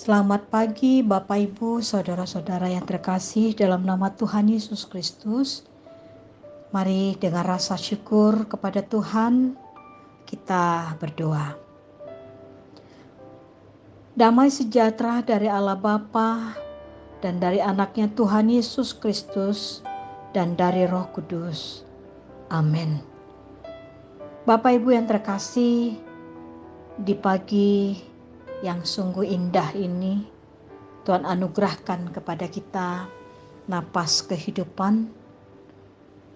Selamat pagi Bapak Ibu, saudara-saudara yang terkasih dalam nama Tuhan Yesus Kristus. Mari dengan rasa syukur kepada Tuhan, kita berdoa. Damai sejahtera dari Allah Bapa dan dari anaknya Tuhan Yesus Kristus dan dari Roh Kudus. Amin. Bapak Ibu yang terkasih, di pagi yang sungguh indah ini, Tuhan anugerahkan kepada kita napas kehidupan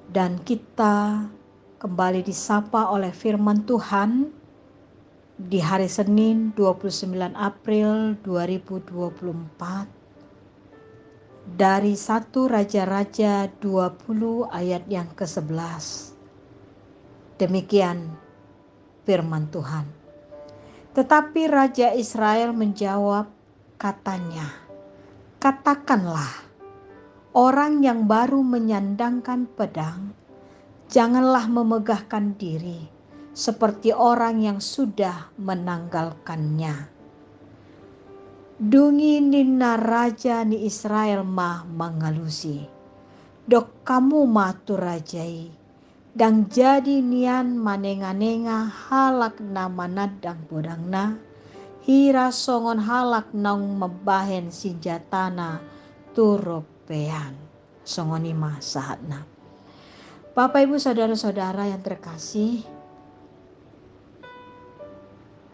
dan kita kembali disapa oleh firman Tuhan di hari Senin 29 April 2024 dari 1 Raja-Raja 20 ayat yang ke-11. Demikian firman Tuhan. Tetapi Raja Israel menjawab, katanya, "Katakanlah, orang yang baru menyandangkan pedang, janganlah memegahkan diri seperti orang yang sudah menanggalkannya. Dungi nina raja ni Israel mah mangalusi. Dok kamu matu rajai. Dang jadi nian manenga-nenga halak na manadang bodangna. Hira songon halak naung mebahen sinjatana turopean. Songonima sahatna." Bapak Ibu saudara-saudara yang terkasih,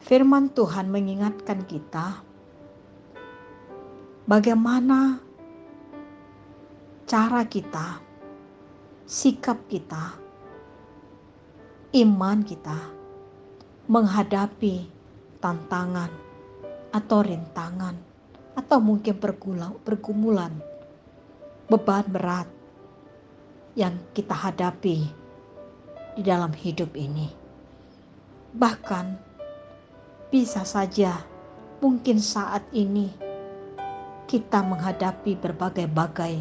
firman Tuhan mengingatkan kita bagaimana cara kita, sikap kita, iman kita menghadapi tantangan atau rintangan atau mungkin pergumulan, beban berat yang kita hadapi di dalam hidup ini. Bahkan bisa saja mungkin saat ini kita menghadapi berbagai-bagai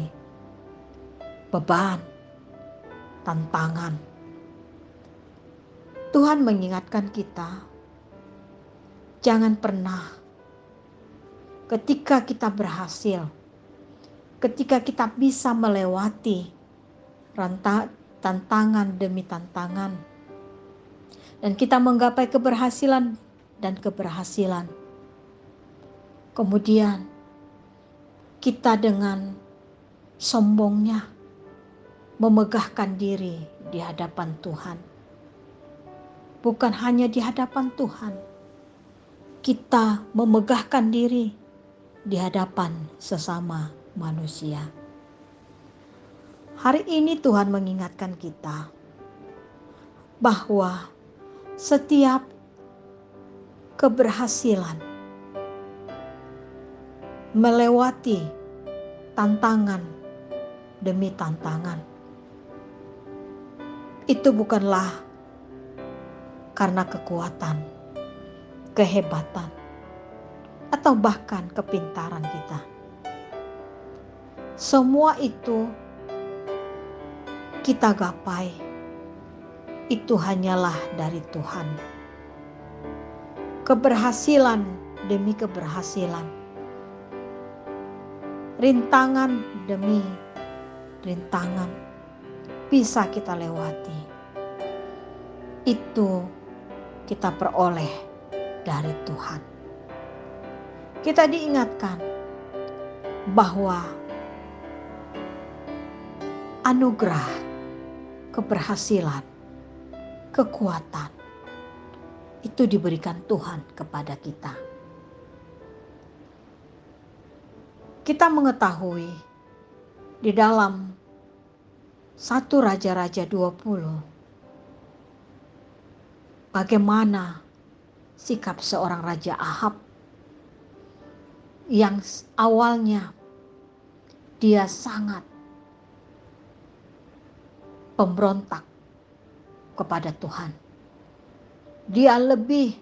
beban, tantangan. Tuhan mengingatkan kita, jangan pernah ketika kita berhasil, ketika kita bisa melewati tantangan demi tantangan, dan kita menggapai keberhasilan dan keberhasilan. Kemudian kita dengan sombongnya memegahkan diri di hadapan Tuhan. Bukan hanya di hadapan Tuhan, kita memegahkan diri di hadapan sesama manusia. Hari ini Tuhan mengingatkan kita bahwa setiap keberhasilan melewati tantangan demi tantangan itu bukanlah karena kekuatan, kehebatan, atau bahkan kepintaran kita. Semua itu kita gapai, itu hanyalah dari Tuhan. Keberhasilan demi keberhasilan, rintangan demi rintangan bisa kita lewati. Itu kita peroleh dari Tuhan. Kita diingatkan bahwa anugerah, keberhasilan, kekuatan itu diberikan Tuhan kepada kita. Kita mengetahui di dalam 1 Raja-Raja 20 bagaimana sikap seorang Raja Ahab yang awalnya dia sangat pemberontak kepada Tuhan. Dia lebih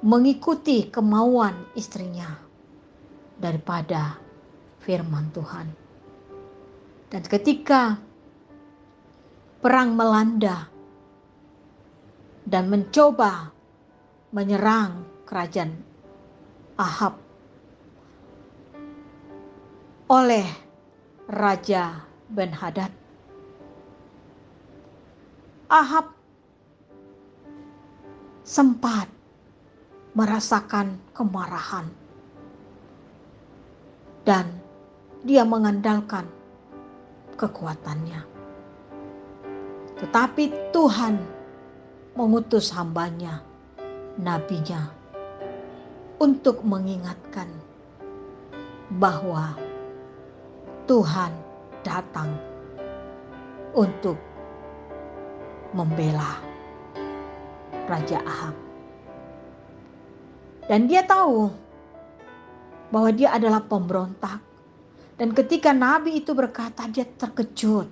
mengikuti kemauan istrinya daripada firman Tuhan. Dan ketika perang melanda dan mencoba menyerang kerajaan Ahab, oleh Raja Ben-Hadad. Ahab sempat merasakan kemarahan dan dia mengandalkan kekuatannya. Tetapi Tuhan mengutus hambanya, nabinya, untuk mengingatkan bahwa Tuhan datang untuk membela Raja Ahab. Dan dia tahu bahwa dia adalah pemberontak. Dan ketika nabi itu berkata, dia terkejut.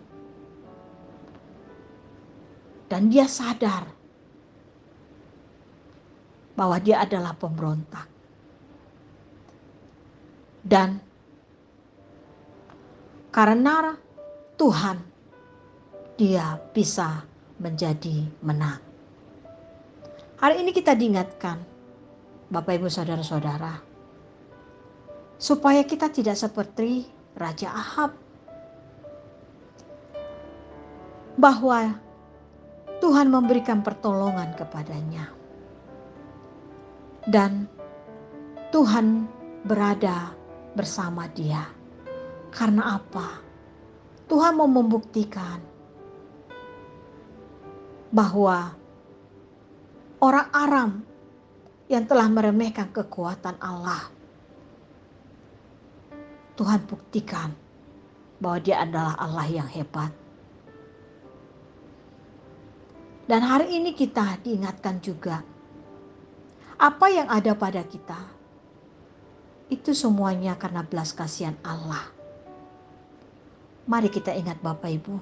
Dan dia sadar bahwa dia adalah pemberontak. Dan karena Tuhan, dia bisa menjadi menang. Hari ini kita diingatkan, Bapak Ibu Saudara-saudara, supaya kita tidak seperti Raja Ahab, bahwa Tuhan memberikan pertolongan kepadanya. Dan Tuhan berada bersama dia. Karena apa? Tuhan mau membuktikan bahwa orang Aram yang telah meremehkan kekuatan Allah, Tuhan buktikan bahwa dia adalah Allah yang hebat. Dan hari ini kita diingatkan juga, apa yang ada pada kita, itu semuanya karena belas kasihan Allah. Mari kita ingat Bapak Ibu,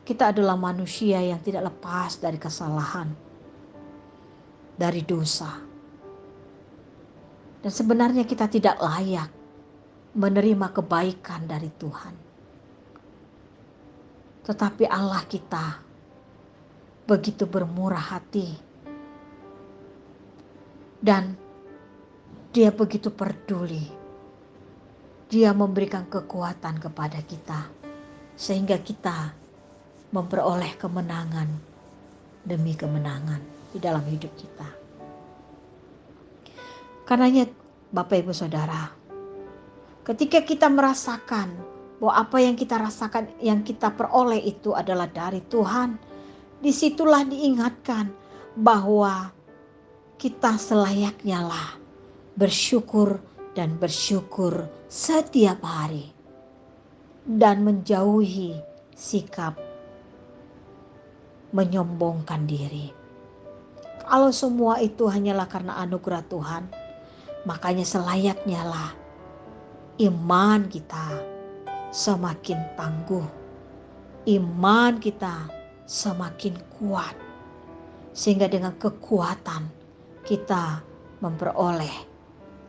kita adalah manusia yang tidak lepas dari kesalahan, dari dosa. Dan sebenarnya kita tidak layak menerima kebaikan dari Tuhan. Tetapi Allah kita begitu bermurah hati. Dan dia begitu peduli. Dia memberikan kekuatan kepada kita. Sehingga kita memperoleh kemenangan demi kemenangan di dalam hidup kita. Karenanya Bapak Ibu Saudara, ketika kita merasakan bahwa apa yang kita rasakan, yang kita peroleh itu adalah dari Tuhan, disitulah diingatkan bahwa kita selayaknya lah bersyukur dan bersyukur setiap hari. Dan menjauhi sikap menyombongkan diri. Kalau semua itu hanyalah karena anugerah Tuhan, makanya selayaknya lah iman kita semakin tangguh, iman kita semakin kuat, sehingga dengan kekuatan kita memperoleh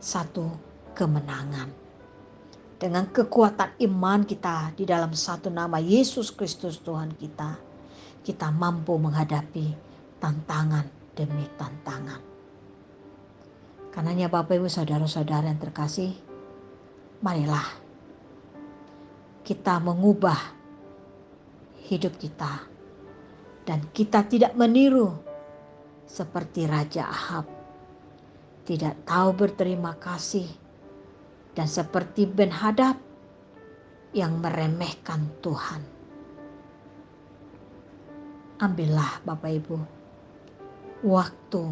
satu kemenangan. Dengan kekuatan iman kita di dalam satu nama Yesus Kristus Tuhan kita, kita mampu menghadapi tantangan demi tantangan. Karenanya Bapak Ibu Saudara-saudara yang terkasih, marilah kita mengubah hidup kita. Dan kita tidak meniru seperti Raja Ahab, tidak tahu berterima kasih. Dan seperti Ben-Hadad yang meremehkan Tuhan. Ambillah Bapak Ibu waktu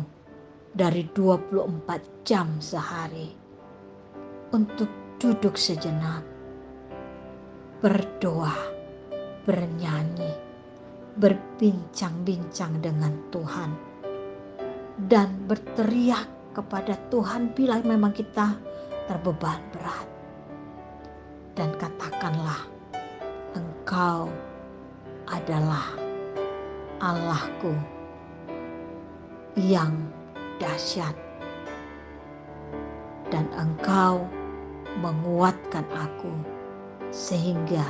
dari 24 jam sehari untuk duduk sejenak, berdoa, bernyanyi, berbincang-bincang dengan Tuhan, dan berteriak kepada Tuhan bila memang kita terbeban berat. Dan katakanlah, Engkau adalah Allahku yang dahsyat, dan Engkau menguatkan aku sehingga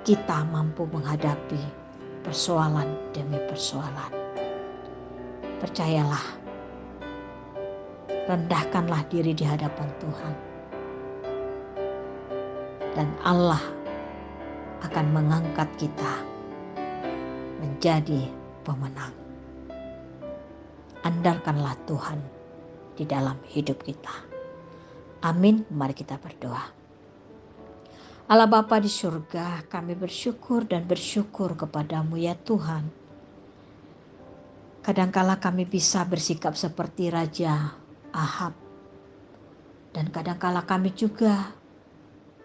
kita mampu menghadapi persoalan demi persoalan. Percayalah, rendahkanlah diri di hadapan Tuhan. Dan Allah akan mengangkat kita menjadi pemenang. Andalkanlah Tuhan di dalam hidup kita. Amin. Mari kita berdoa. Allah Bapa di surga, kami bersyukur dan bersyukur kepadamu ya Tuhan. Kadangkala kami bisa bersikap seperti Raja Ahab. Dan kadangkala kami juga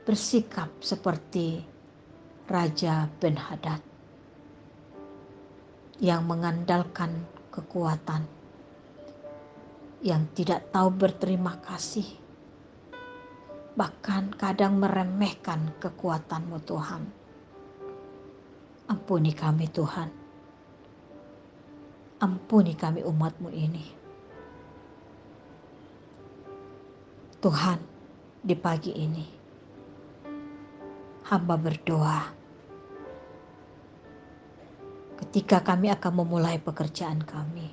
bersikap seperti Raja Ben-Hadad yang mengandalkan kekuatan, yang tidak tahu berterima kasih, bahkan kadang meremehkan kekuatan-Mu Tuhan. Ampuni kami Tuhan, ampuni kami umat-Mu ini. Tuhan, di pagi ini hamba berdoa, ketika kami akan memulai pekerjaan kami,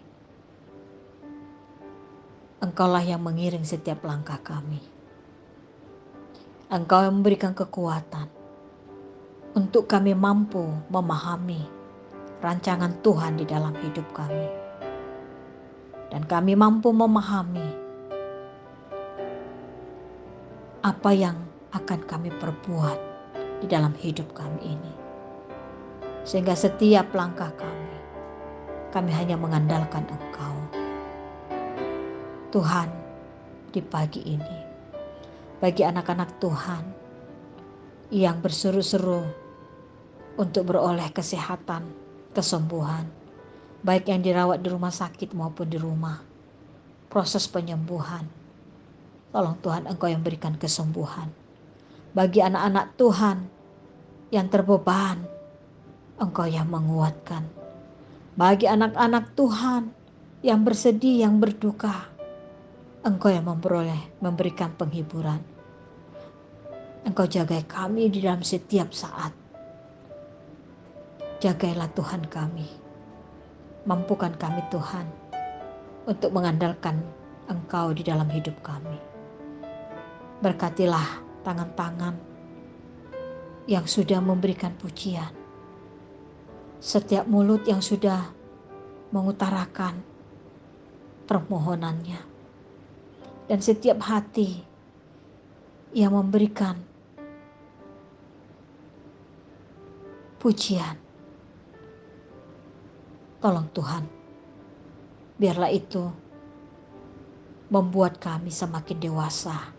Engkaulah yang mengiring setiap langkah kami. Engkau yang memberikan kekuatan untuk kami mampu memahami rancangan Tuhan di dalam hidup kami. Dan kami mampu memahami apa yang akan kami perbuat di dalam hidup kami ini. Sehingga setiap langkah kami hanya mengandalkan Engkau. Tuhan, di pagi ini, bagi anak-anak Tuhan yang berseru-seru untuk beroleh kesehatan, kesembuhan, baik yang dirawat di rumah sakit maupun di rumah, proses penyembuhan, tolong Tuhan Engkau yang berikan kesembuhan. Bagi anak-anak Tuhan yang terbeban, Engkau yang menguatkan. Bagi anak-anak Tuhan yang bersedih, yang berduka, Engkau yang memberikan penghiburan. Engkau jagai kami di dalam setiap saat. Jagailah Tuhan kami. Mampukan kami Tuhan untuk mengandalkan Engkau di dalam hidup kami. Berkatilah tangan-tangan yang sudah memberikan pujian. Setiap mulut yang sudah mengutarakan permohonannya. Dan setiap hati yang memberikan pujian. Tolong Tuhan, biarlah itu membuat kami semakin dewasa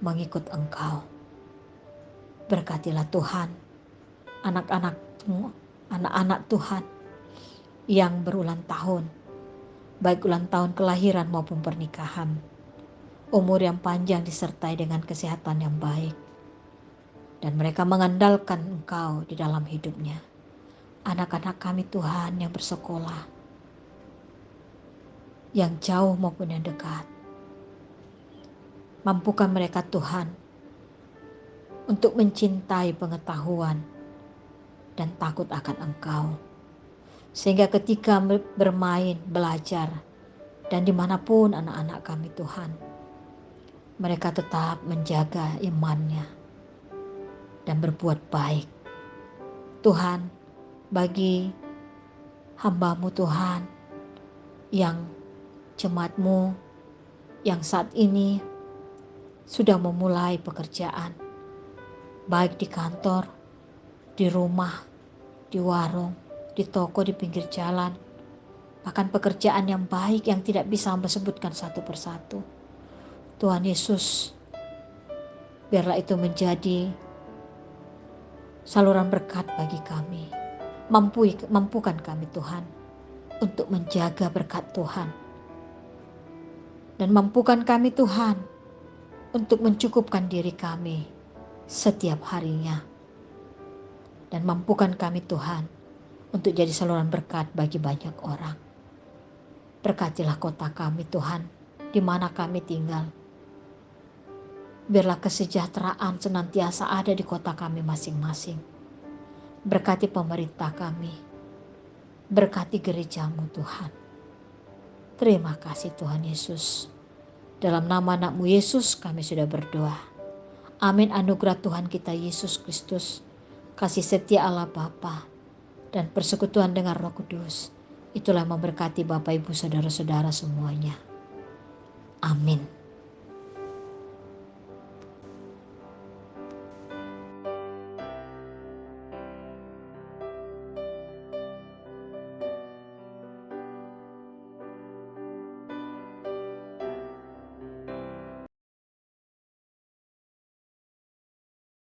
mengikut Engkau. Berkatilah Tuhan anak-anak Tuhan yang berulang tahun, baik ulang tahun kelahiran maupun pernikahan. Umur yang panjang disertai dengan kesehatan yang baik. Dan mereka mengandalkan Engkau di dalam hidupnya. Anak-anak kami Tuhan yang bersekolah, yang jauh maupun yang dekat. Mampukan mereka Tuhan untuk mencintai pengetahuan dan takut akan Engkau. Sehingga ketika bermain, belajar, dan dimanapun anak-anak kami Tuhan, mereka tetap menjaga imannya dan berbuat baik. Tuhan, bagi hamba-Mu Tuhan yang jemaat-Mu yang saat ini sudah memulai pekerjaan, baik di kantor, di rumah, di warung, di toko, di pinggir jalan, bahkan pekerjaan yang baik yang tidak bisa hamba sebutkan satu persatu. Tuhan Yesus, biarlah itu menjadi saluran berkat bagi kami. Mampukan kami Tuhan untuk menjaga berkat Tuhan. Dan mampukan kami Tuhan untuk mencukupkan diri kami setiap harinya. Dan mampukan kami Tuhan untuk jadi saluran berkat bagi banyak orang. Berkatilah kota kami Tuhan, di mana kami tinggal. Biarlah kesejahteraan senantiasa ada di kota kami masing-masing. Berkati pemerintah kami. Berkati gereja-Mu Tuhan. Terima kasih Tuhan Yesus. Dalam nama anak-Mu Yesus kami sudah berdoa. Amin. Anugerah Tuhan kita Yesus Kristus, kasih setia Allah Bapa, dan persekutuan dengan Roh Kudus, itulah memberkati Bapak Ibu Saudara-saudara semuanya. Amin.